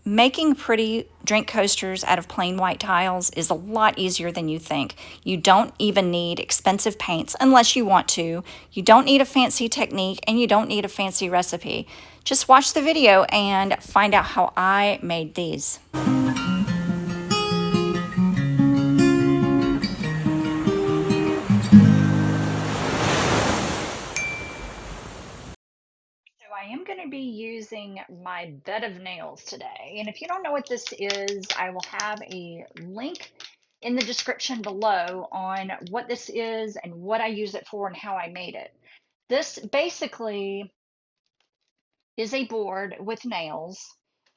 Making pretty drink coasters out of plain white tiles is a lot easier than you think. You don't even need expensive paints unless you want to. You don't need a fancy technique and you don't need a fancy recipe. Just watch the video and find out how I made these. I am going to be using my bed of nails today. And if you don't know what this is, I will have a link in the description below on what this is and what I use it for and how I made it. This basically is a board with nails,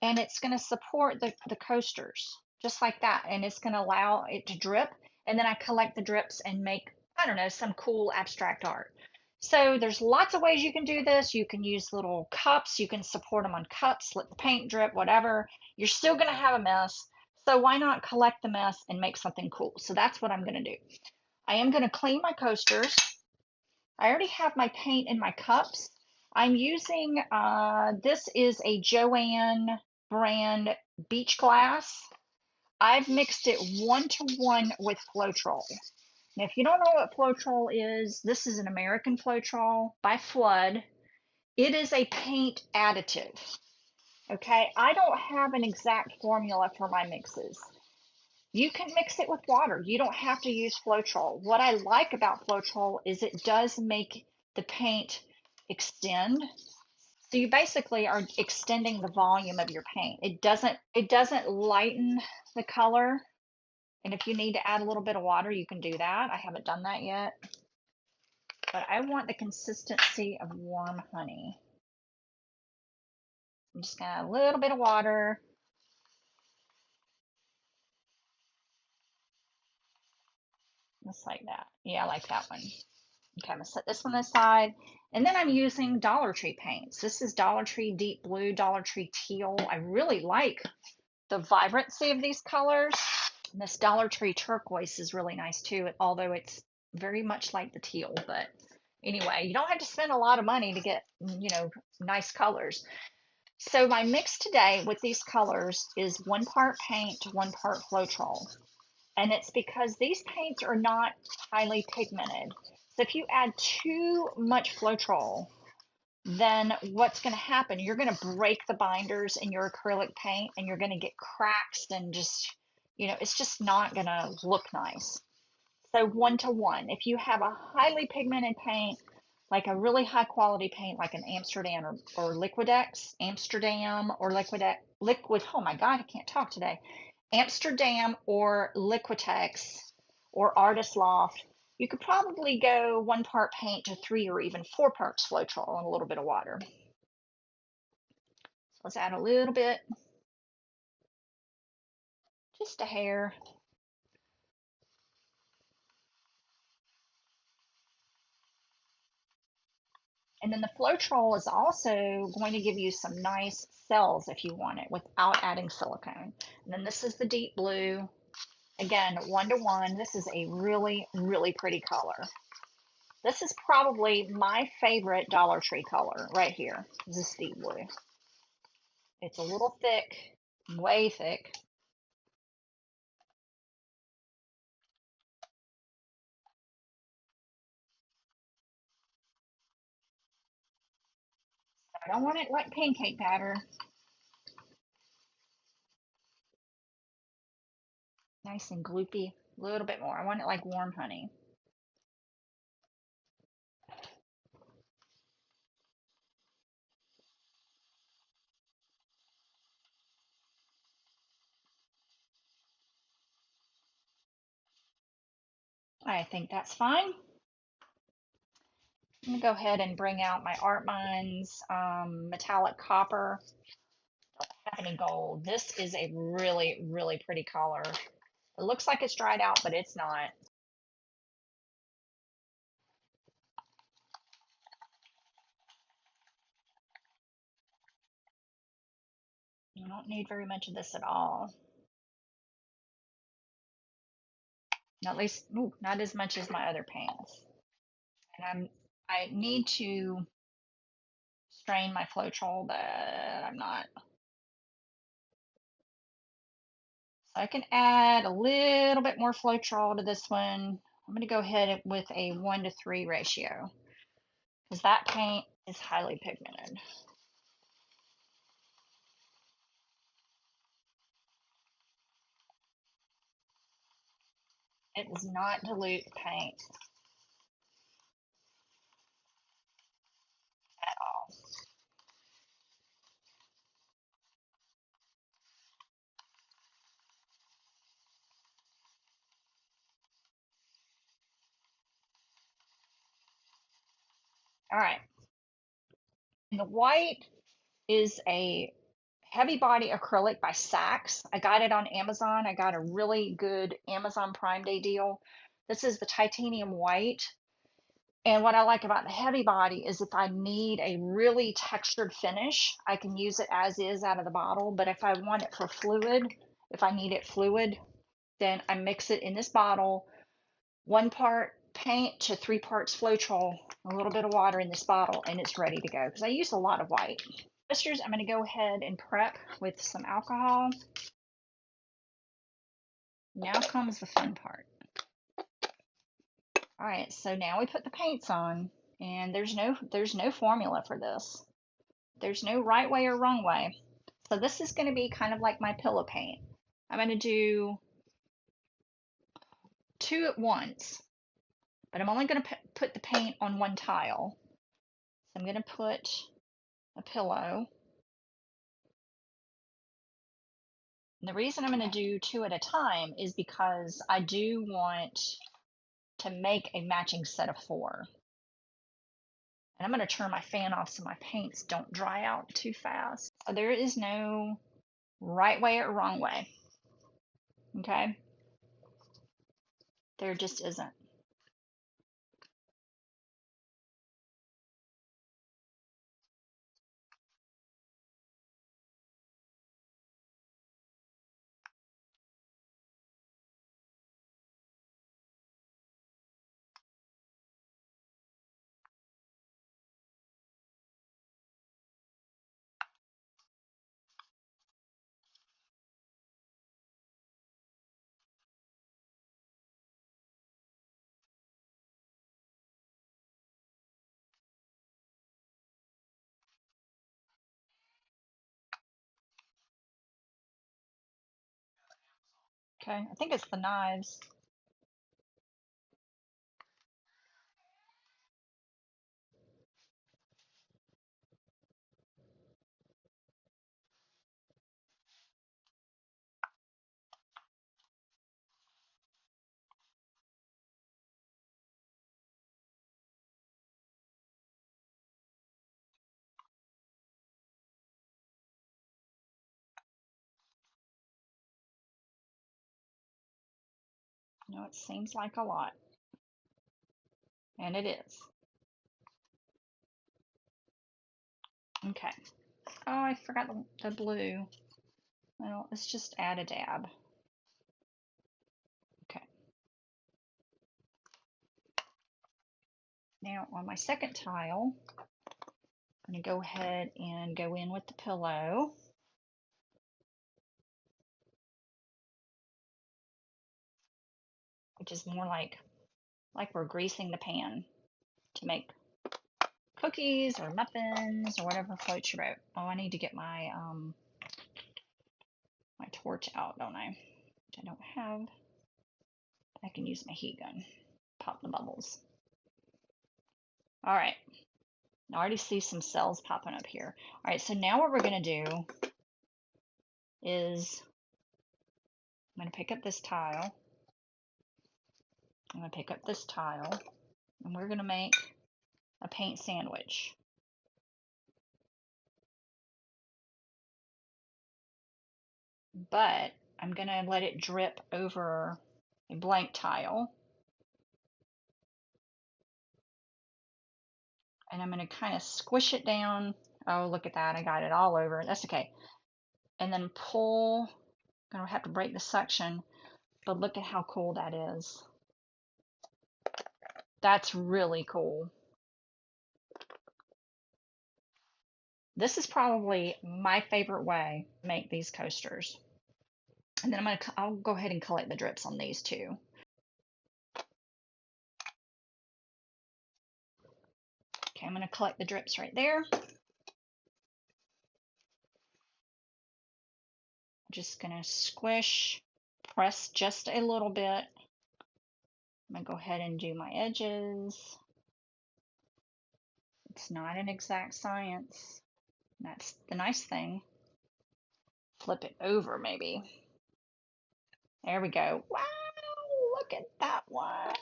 and it's going to support the coasters just like that. And it's going to allow it to drip. And then I collect the drips and make, I don't know, some cool abstract art. So there's lots of ways you can do this. You can use little cups. You can support them on cups, let the paint drip, whatever. You're still going to have a mess. So why not collect the mess and make something cool? So that's what I'm going to do. I am going to clean my coasters. I already have my paint in my cups. I'm using, this is a Joann brand beach glass. I've mixed it 1-to-1 with Floetrol. Now, if you don't know what Floetrol is, this is an American Floetrol by Flood. It is a paint additive. Okay, I don't have an exact formula for my mixes. You can mix it with water. You don't have to use Floetrol. What I like about Floetrol is it does make the paint extend. So you basically are extending the volume of your paint. It doesn't lighten the color. And if you need to add a little bit of water, you can do that. I haven't done that yet. But I want the consistency of warm honey. I'm just gonna add a little bit of water. Just like that. Yeah, I like that one. Okay, I'm gonna set this one aside. And then I'm using Dollar Tree paints. This is Dollar Tree Deep Blue, Dollar Tree Teal. I really like the vibrancy of these colors. And this Dollar Tree Turquoise is really nice too, although it's very much like the teal. But anyway, you don't have to spend a lot of money to get, nice colors. So my mix today with these colors is 1 part paint, 1 part Floetrol. And it's because these paints are not highly pigmented. So if you add too much Floetrol, then what's going to happen? You're going to break the binders in your acrylic paint and you're going to get cracks and just, it's just not going to look nice. So 1-to-1. If you have a highly pigmented paint, like a really high quality paint, like an Amsterdam or Liquidex, oh my God, I can't talk today. Amsterdam or Liquitex or Artist Loft, you could probably go 1 part paint to 3 or even 4 parts Floetrol and a little bit of water. So let's add a little bit, just a hair. And then the Floetrol is also going to give you some nice cells if you want it without adding silicone. And then this is the deep blue. Again, 1-to-1. This is a really, really pretty color. This is probably my favorite Dollar Tree color right here. This is deep blue. It's a little thick, way thick. I don't want it like pancake batter. Nice and gloopy. A little bit more. I want it like warm honey. I think that's fine. I'm gonna go ahead and bring out my Art Minds metallic copper. Don't have any gold. This is a really, really pretty color. It looks like it's dried out, but it's not. You don't need very much of this at all. At least, ooh, not as much as my other paints. And I need to strain my Floetrol, but I'm not. So I can add a little bit more Floetrol to this one. I'm going to go ahead with a 1:3 ratio because that paint is highly pigmented. It does not dilute paint at all. All right. And the white is a heavy body acrylic by Saks. I got it on Amazon. I got a really good Amazon Prime Day deal. This is the titanium white. And what I like about the heavy body is if I need a really textured finish, I can use it as is out of the bottle. But if I want it for fluid, if I need it fluid, then I mix it in this bottle, 1 part paint to 3 parts Floetrol, a little bit of water in this bottle, and it's ready to go because I use a lot of white. Twisters, I'm going to go ahead and prep with some alcohol. Now comes the fun part. All right, so now we put the paints on, and there's no formula for this. There's no right way or wrong way. So this is going to be kind of like my pillow paint. I'm going to do 2 at once, but I'm only going to put the paint on 1 tile. So I'm going to put a pillow. And the reason I'm going to do 2 at a time is because I do want to make a matching set of 4. And I'm going to turn my fan off so my paints don't dry out too fast. So there is no right way or wrong way. Okay? There just isn't. Okay? I think it's the knives. You know, it seems like a lot. And it is. Okay. Oh, I forgot the blue. Well, let's just add a dab. Okay. Now on my second tile, I'm going to go ahead and go in with the pillow. Which is more like we're greasing the pan to make cookies or muffins or whatever floats your boat. Oh, I need to get my my torch out, don't I? Which I don't have. I can use my heat gun. Pop the bubbles. All right. I already see some cells popping up here. All right, so now what we're going to do is I'm going to pick up this tile. I'm going to pick up this tile, and we're going to make a paint sandwich. But I'm going to let it drip over a blank tile. And I'm going to kind of squish it down. Oh, look at that. I got it all over. That's okay. And then pull. I'm going to have to break the suction, but look at how cool that is. That's really cool. This is probably my favorite way to make these coasters. And then I'll go ahead and collect the drips on these too. Okay, I'm going to collect the drips right there. Just going to squish, press just a little bit. I'm going to go ahead and do my edges. It's not an exact science. That's the nice thing. Flip it over maybe. There we go. Wow, look at that one.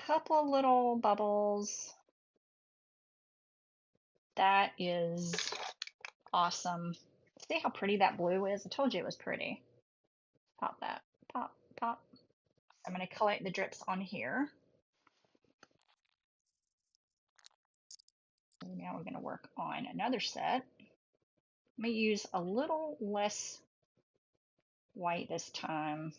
Couple little bubbles. That is awesome. See how pretty that blue is? I told you it was pretty. Pop that. Pop, pop. I'm going to collect the drips on here. Now we're going to work on another set. I'm going to use a little less white this time.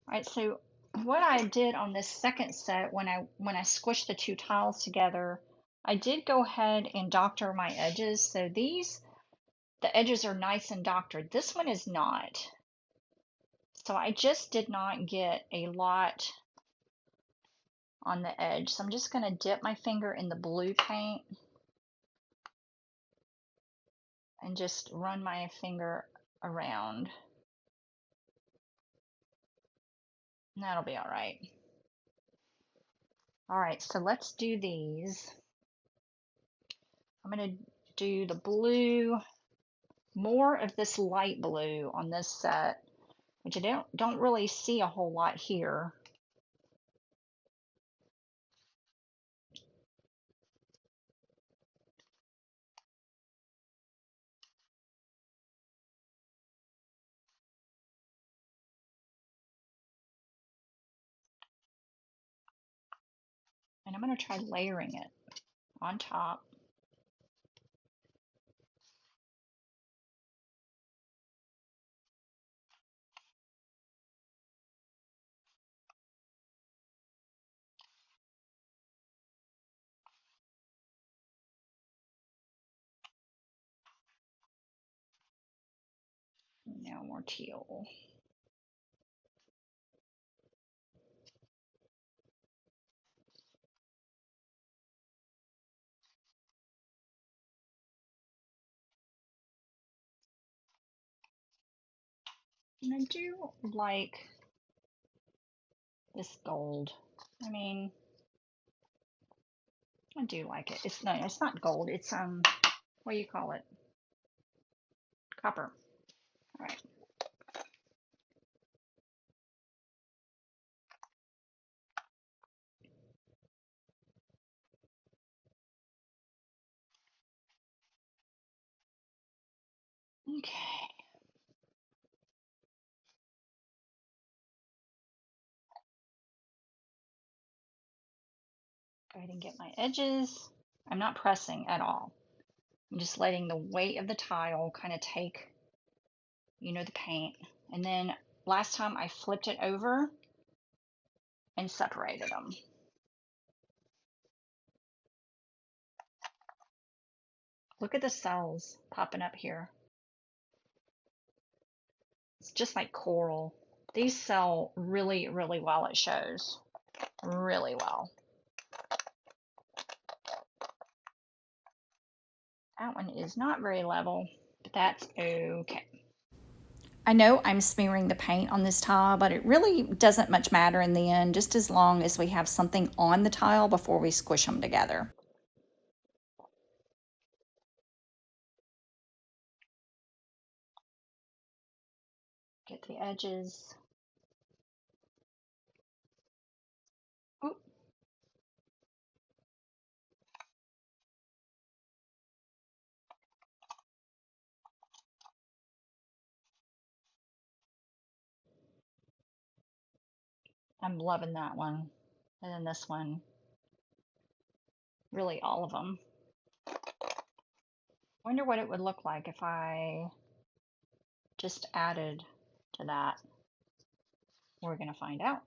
All right, so what I did on this second set, when I squished the two tiles together, I did go ahead and doctor my edges. So these, the edges are nice and doctored. This one is not. So I just did not get a lot on the edge. So I'm just going to dip my finger in the blue paint and just run my finger around. And that'll be all right. All right, so let's do these. I'm going to do the blue, more of this light blue on this set, which I don't really see a whole lot here. And I'm going to try layering it on top. Now more teal. And I do like this gold. I mean, I do like it. It's not gold. It's what do you call it? Copper. All right. Okay. Go ahead and get my edges. I'm not pressing at all. I'm just letting the weight of the tile kind of take, the paint. And then last time I flipped it over and separated them. Look at the cells popping up here. It's just like coral. These sell really, really well, it shows. Really well. That one is not very level, but that's okay. I know I'm smearing the paint on this tile, but it really doesn't much matter in the end, just as long as we have something on the tile before we squish them together. Get the edges. Oop. I'm loving that one. And then this one. Really all of them. Wonder what it would look like if I just added to that. We're going to find out.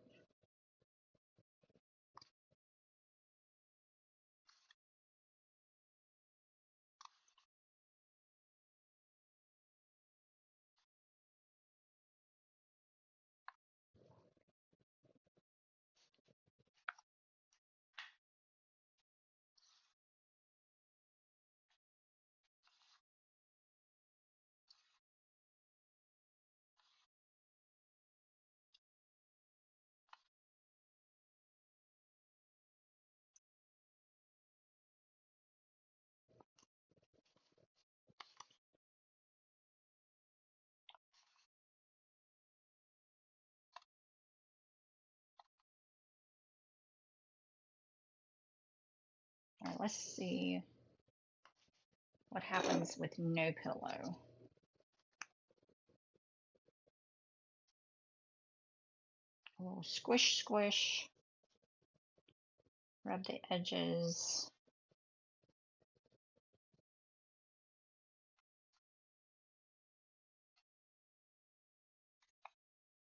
All right, let's see what happens with no pillow. A little squish, squish. Rub the edges.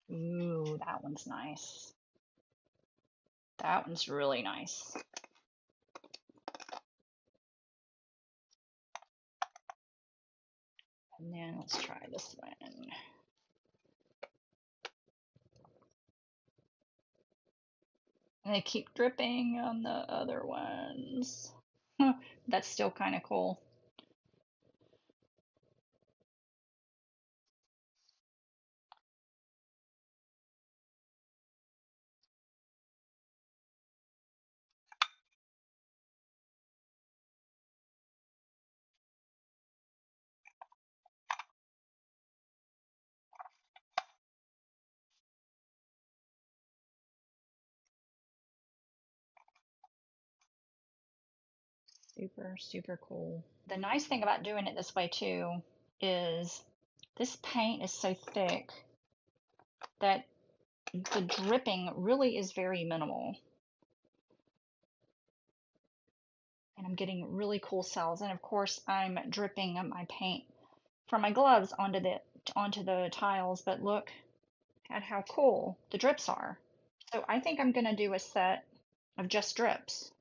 Ooh, that one's nice. That one's really nice. And then let's try this one. And they keep dripping on the other ones. That's still kind of cool. Super, super cool. The nice thing about doing it this way too is this paint is so thick that the dripping really is very minimal. And I'm getting really cool cells. And of course I'm dripping my paint from my gloves onto the tiles, but look at how cool the drips are. So I think I'm gonna do a set of just drips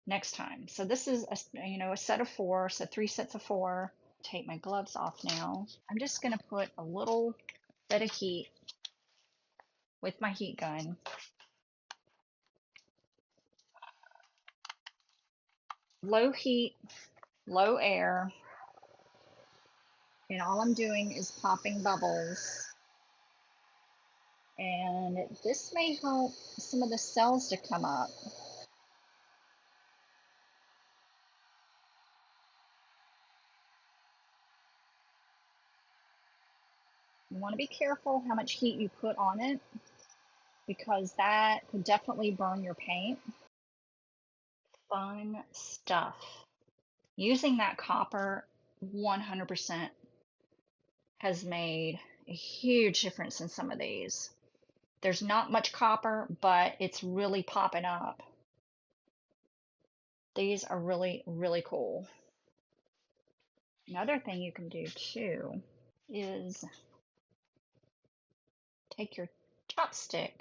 next time. So this is a set of 4, so 3 sets of 4. Take my gloves off now. I'm just gonna put a little bit of heat with my heat gun. Low heat, low air, and all I'm doing is popping bubbles. And this may help some of the cells to come up. You want to be careful how much heat you put on it because that could definitely burn your paint. Fun stuff. Using that copper 100% has made a huge difference in some of these. There's not much copper, but it's really popping up. These are really, really cool. Another thing you can do too is take your chopstick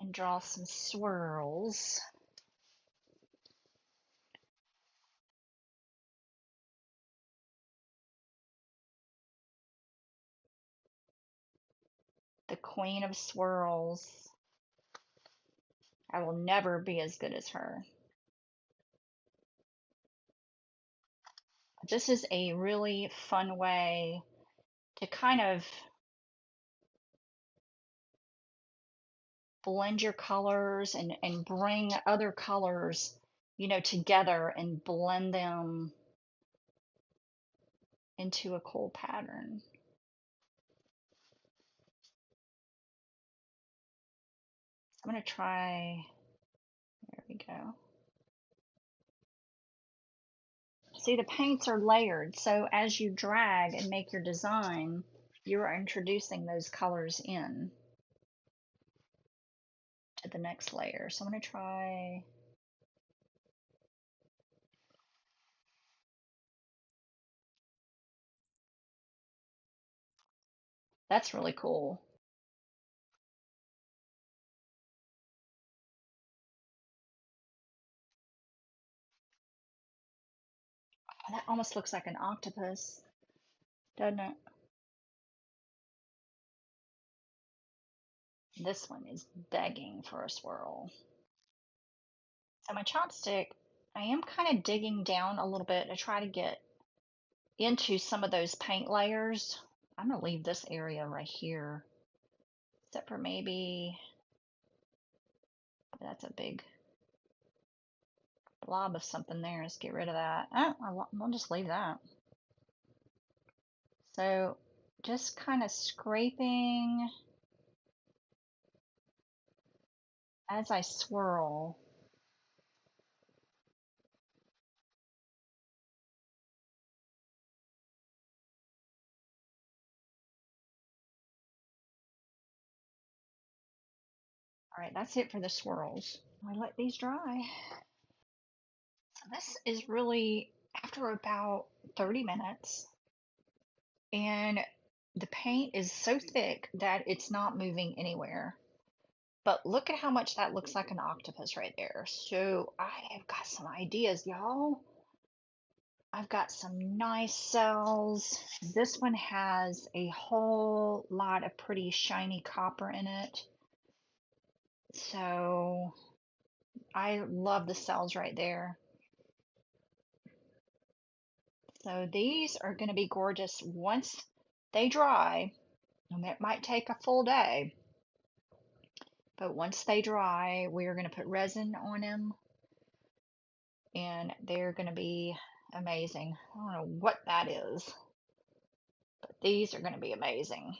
and draw some swirls. The queen of swirls. I will never be as good as her. This is a really fun way to kind of blend your colors and bring other colors, together and blend them into a cool pattern. I'm going to try, there we go. See, the paints are layered, so as you drag and make your design, you are introducing those colors in to the next layer. So I'm going to try That's really cool. Oh, that almost looks like an octopus, doesn't it? This one is begging for a swirl. So my chopstick, I am kind of digging down a little bit to try to get into some of those paint layers. I'm gonna leave this area right here, except for maybe that's a big blob of something there. Let's get rid of that. Oh, I'll just leave that. So just kind of scraping as I swirl. All right, that's it for the swirls. I let these dry. So this is really after about 30 minutes, and the paint is so thick that it's not moving anywhere. But look at how much that looks like an octopus right there. So I have got some ideas, y'all. I've got some nice cells. This one has a whole lot of pretty shiny copper in it. So I love the cells right there. So these are going to be gorgeous once they dry. And it might take a full day, but once they dry, we are going to put resin on them and they're going to be amazing. I don't know what that is, but these are going to be amazing.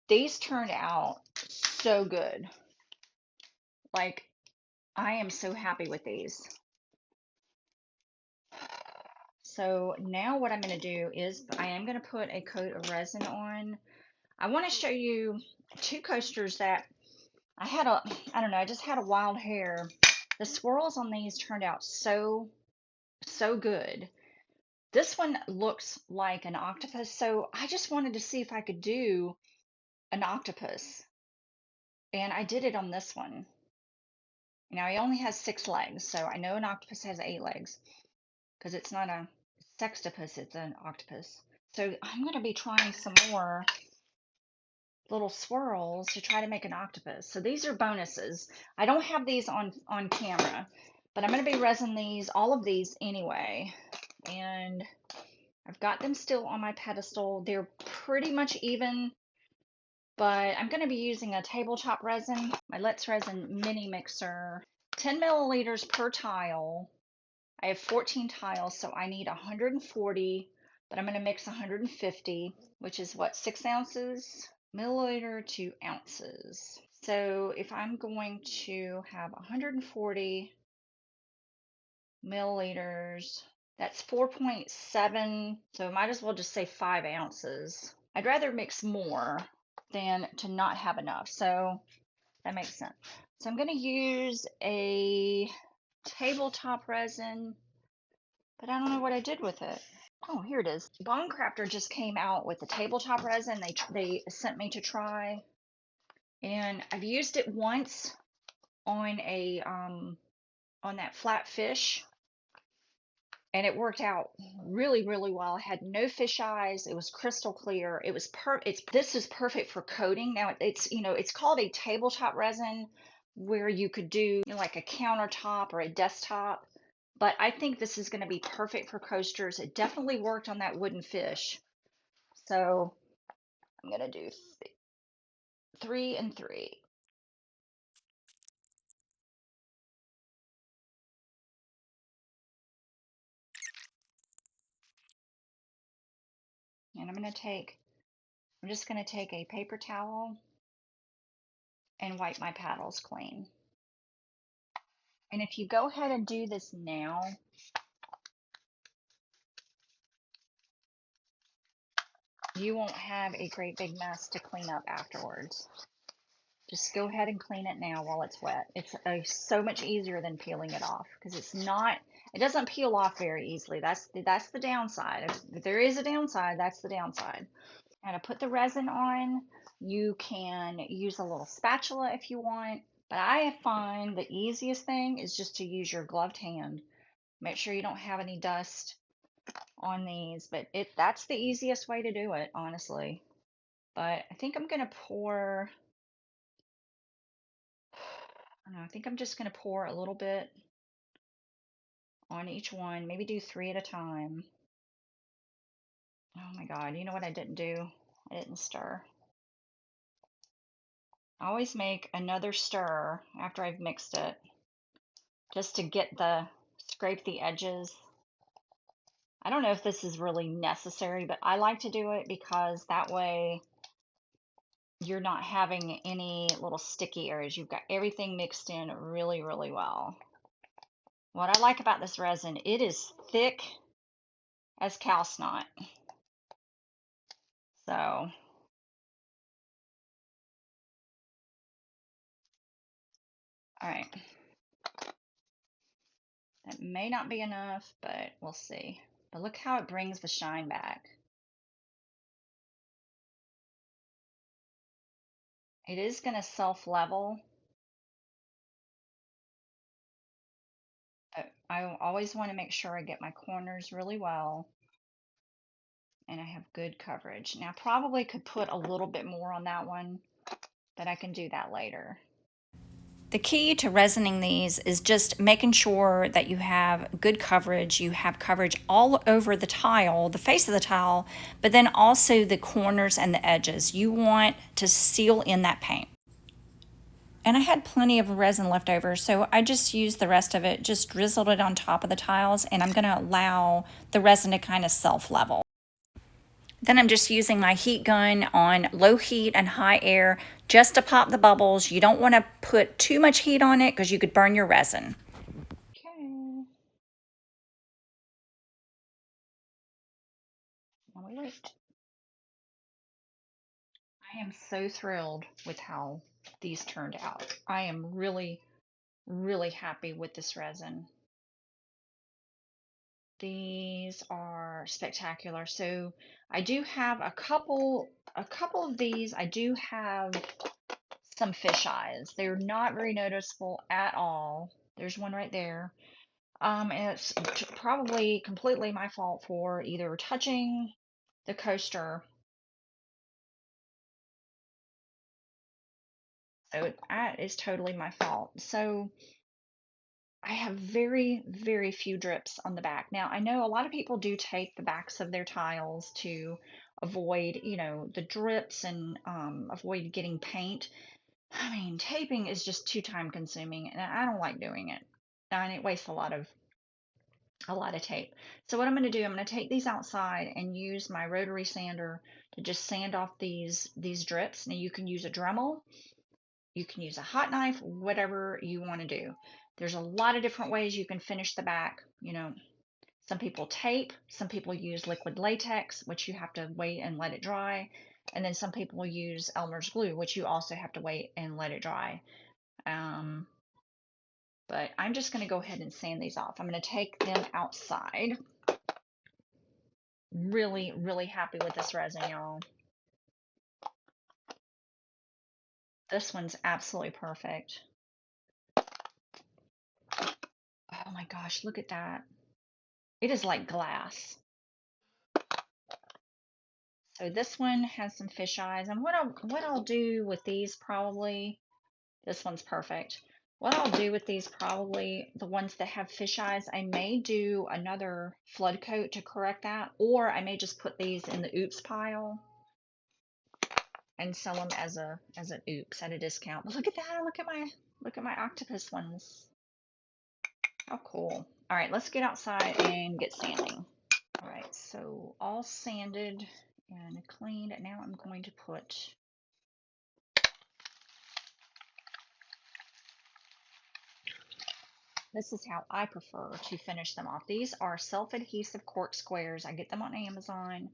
These turned out so good. Like, I am so happy with these. So now what I'm going to do is I am going to put a coat of resin on. I want to show you two coasters that I don't know, I just had a wild hair. The swirls on these turned out so good. This one looks like an octopus, so I just wanted to see if I could do an octopus. And I did it on this one. Now, he only has 6 legs, so I know an octopus has 8 legs because it's not a sextopus, it's an octopus. So I'm going to be trying some more little swirls to try to make an octopus. So these are bonuses. I don't have these on camera, but I'm going to be resin these, all of these anyway. And I've got them still on my pedestal. They're pretty much even, but I'm going to be using a tabletop resin, my Let's Resin mini mixer, 10 milliliters per tile. I have 14 tiles, so I need 140, but I'm going to mix 150, which is what, 6 ounces? Milliliter to ounces. So if I'm going to have 140 milliliters, that's 4.7, so I might as well just say 5 ounces. I'd rather mix more than to not have enough, so that makes sense. So I'm going to use a tabletop resin, but I don't know what I did with it. Oh, here it is. Bone Crafter just came out with the tabletop resin they sent me to try, and I've used it once on a on that flat fish, and it worked out really well. I had no fish eyes. It was crystal clear. It was this is perfect for coating. Now it's, you know, it's called a tabletop resin where you could do, you know, like a countertop or a desktop, but I think this is going to be perfect for coasters. It definitely worked on that wooden fish. So I'm going to do 3 and 3. And I'm just going to take a paper towel and wipe my paddles clean. And if you go ahead and do this now, you won't have a great big mess to clean up afterwards. Just go ahead and clean it now while it's wet. It's so much easier than peeling it off because it doesn't peel off very easily. That's the downside. If there is a downside, that's the downside. And to put the resin on, you can use a little spatula if you want, but I find the easiest thing is just to use your gloved hand. Make sure you don't have any dust on these, but that's the easiest way to do it, honestly. But I think I'm gonna pour, I don't know, I think I'm just gonna pour a little bit on each one, maybe do 3 at a time. Oh my God, you know what I didn't do? I didn't stir. I always make another stir after I've mixed it, just to scrape the edges. I don't know if this is really necessary, but I like to do it because that way you're not having any little sticky areas. You've got everything mixed in really, really well. What I like about this resin, it is thick as cow snot. So, all right. That may not be enough, but we'll see. But look how it brings the shine back. It is going to self-level. I always want to make sure I get my corners really well and I have good coverage. Now, I probably could put a little bit more on that one, but I can do that later. The key to resining these is just making sure that you have good coverage. You have coverage all over the tile, the face of the tile, but then also the corners and the edges. You want to seal in that paint. And I had plenty of resin left over, so I just used the rest of it, just drizzled it on top of the tiles, and I'm going to allow the resin to kind of self-level. Then I'm just using my heat gun on low heat and high air just to pop the bubbles. You don't want to put too much heat on it because you could burn your resin. Okay. While we wait. I am so thrilled with how these turned out. I am really, really happy with this resin. These are spectacular. So I do have a couple of these. I do have some fish eyes. They're not very noticeable at all. There's one right there. And it's probably completely my fault for either touching the coaster. So that is totally my fault. So I have very, very few drips on the back. Now, I know a lot of people do tape the backs of their tiles to avoid, the drips and avoid getting paint. I mean, taping is just too time consuming and I don't like doing it. And it wastes a lot of tape. So what I'm going to do, I'm going to take these outside and use my rotary sander to just sand off these drips. Now you can use a Dremel, you can use a hot knife, whatever you want to do. There's a lot of different ways you can finish the back. Some people tape, some people use liquid latex, which you have to wait and let it dry. And then some people use Elmer's glue, which you also have to wait and let it dry. But I'm just going to go ahead and sand these off. I'm going to take them outside. Really, really happy with this resin, y'all. This one's absolutely perfect. Oh my gosh, look at that. It is like glass. So this one has some fish eyes. And what I'll do with these probably, this one's perfect. What I'll do with these probably, the ones that have fish eyes, I may do another flood coat to correct that, or I may just put these in the oops pile and sell them as an oops at a discount. But look at that, look at my octopus ones. How cool. All right, let's get outside and get sanding. All right, so all sanded and cleaned. Now I'm going to put, this is how I prefer to finish them off. These are self-adhesive cork squares. I get them on Amazon.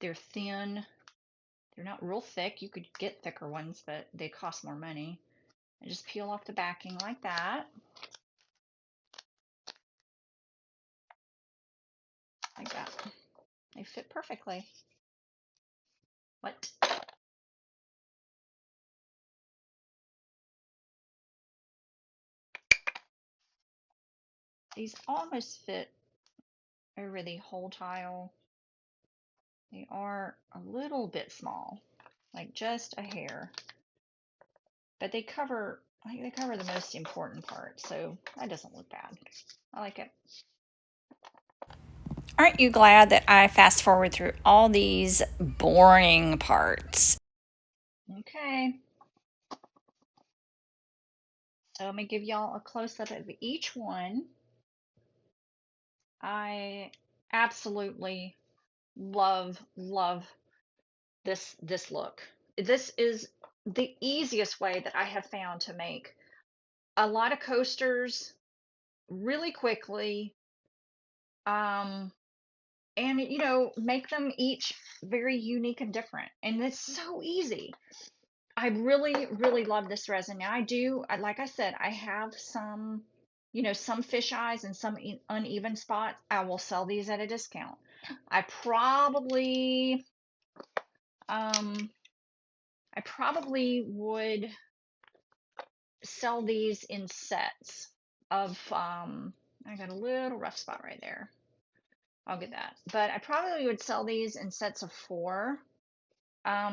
They're thin. They're not real thick. You could get thicker ones, but they cost more money. And just peel off the backing like that. Like that. They fit perfectly. What? These almost fit over the whole tile. They are a little bit small, like just a hair, but they cover, I think they cover the most important part, so that doesn't look bad. I like it. Aren't you glad that I fast forward through all these boring parts? Okay, so I'm gonna give y'all a close-up of each one. I absolutely love this look. This is the easiest way that I have found to make a lot of coasters really quickly, um, and make them each very unique and different. And it's so easy. I really love this resin. Now like I said, I have some, some fish eyes and some uneven spots. I will sell these at a discount. I probably, um, I probably would sell these in sets of, I got a little rough spot right there. I'll get that. But I probably would sell these in sets of 4,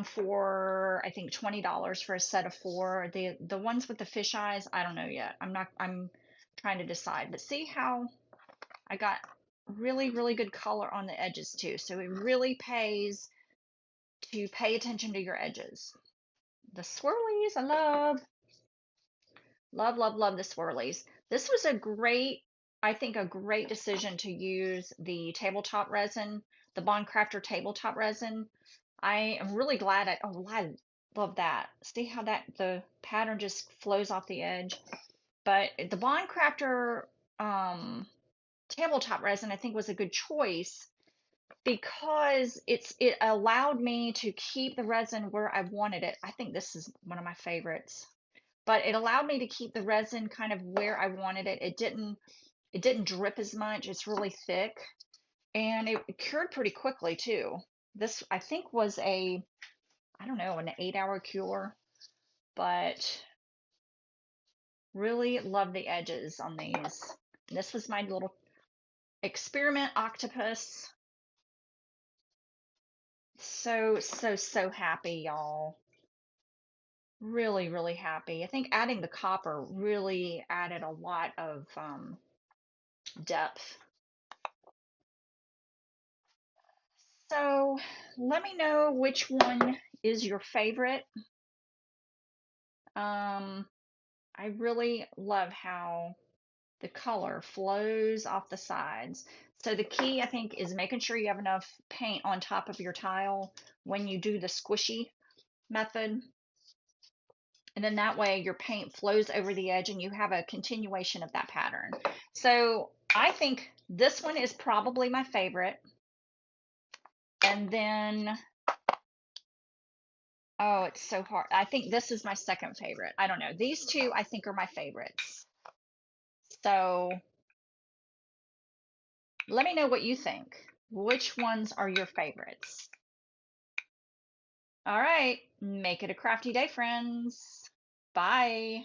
for I think $20 for a set of 4. The ones with the fish eyes, I don't know yet. I'm trying to decide. But see how I got really good color on the edges too. So it really pays to pay attention to your edges. The swirlies, I love the swirlies. This was I think a great decision to use the tabletop resin, the Bond Crafter tabletop resin. I am really glad I love that. See how the pattern just flows off the edge. But the Bond Crafter um, tabletop resin I think was a good choice because it allowed me to keep the resin where I wanted it. I think this is one of my favorites. But it allowed me to keep the resin kind of where I wanted it. It didn't drip as much. It's really thick. And it cured pretty quickly too. This I think was I don't know, an 8-hour cure, but really love the edges on these. This was my little experiment octopus. So happy, y'all. Really happy. I think adding the copper really added a lot of depth. So let me know which one is your favorite. I really love how the color flows off the sides. So the key, I think, is making sure you have enough paint on top of your tile when you do the squishy method. And then that way your paint flows over the edge and you have a continuation of that pattern. So I think this one is probably my favorite. And then, oh, it's so hard. I think this is my second favorite. I don't know. These two I think are my favorites. So let me know what you think. Which ones are your favorites? All right, make it a crafty day, friends. Bye.